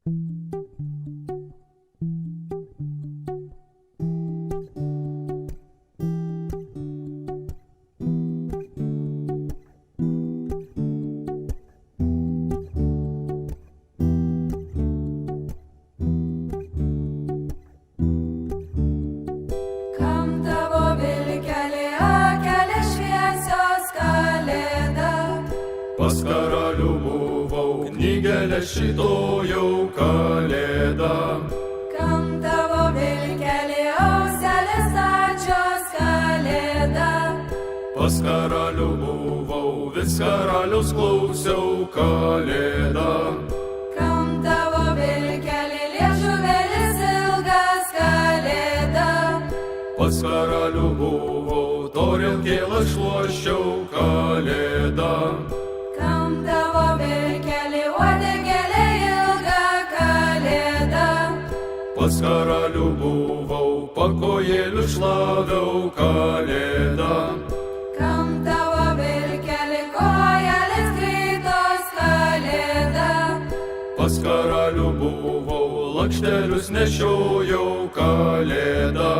Pas karalių buvau, knygelė šito jau kalėda. Kam tavo vilkelį auselės stačios kalėda? Pas karalių buvau, vis karalius klausiau kalėda. Kam tavo vilkelį liežuvėlis ilgas kalėda? Pas karalių buvau, torilkėlą šluoščiau kalėda. Kam tavo vilkelį uodegėlė ilga kalėda? Pas karalių buvau, pakojėlių šlaviau kalėda. Kam tavo vilkelį kojelės greitos kalėda? Pas karalių buvau, lakštelius nešiojau kalėda.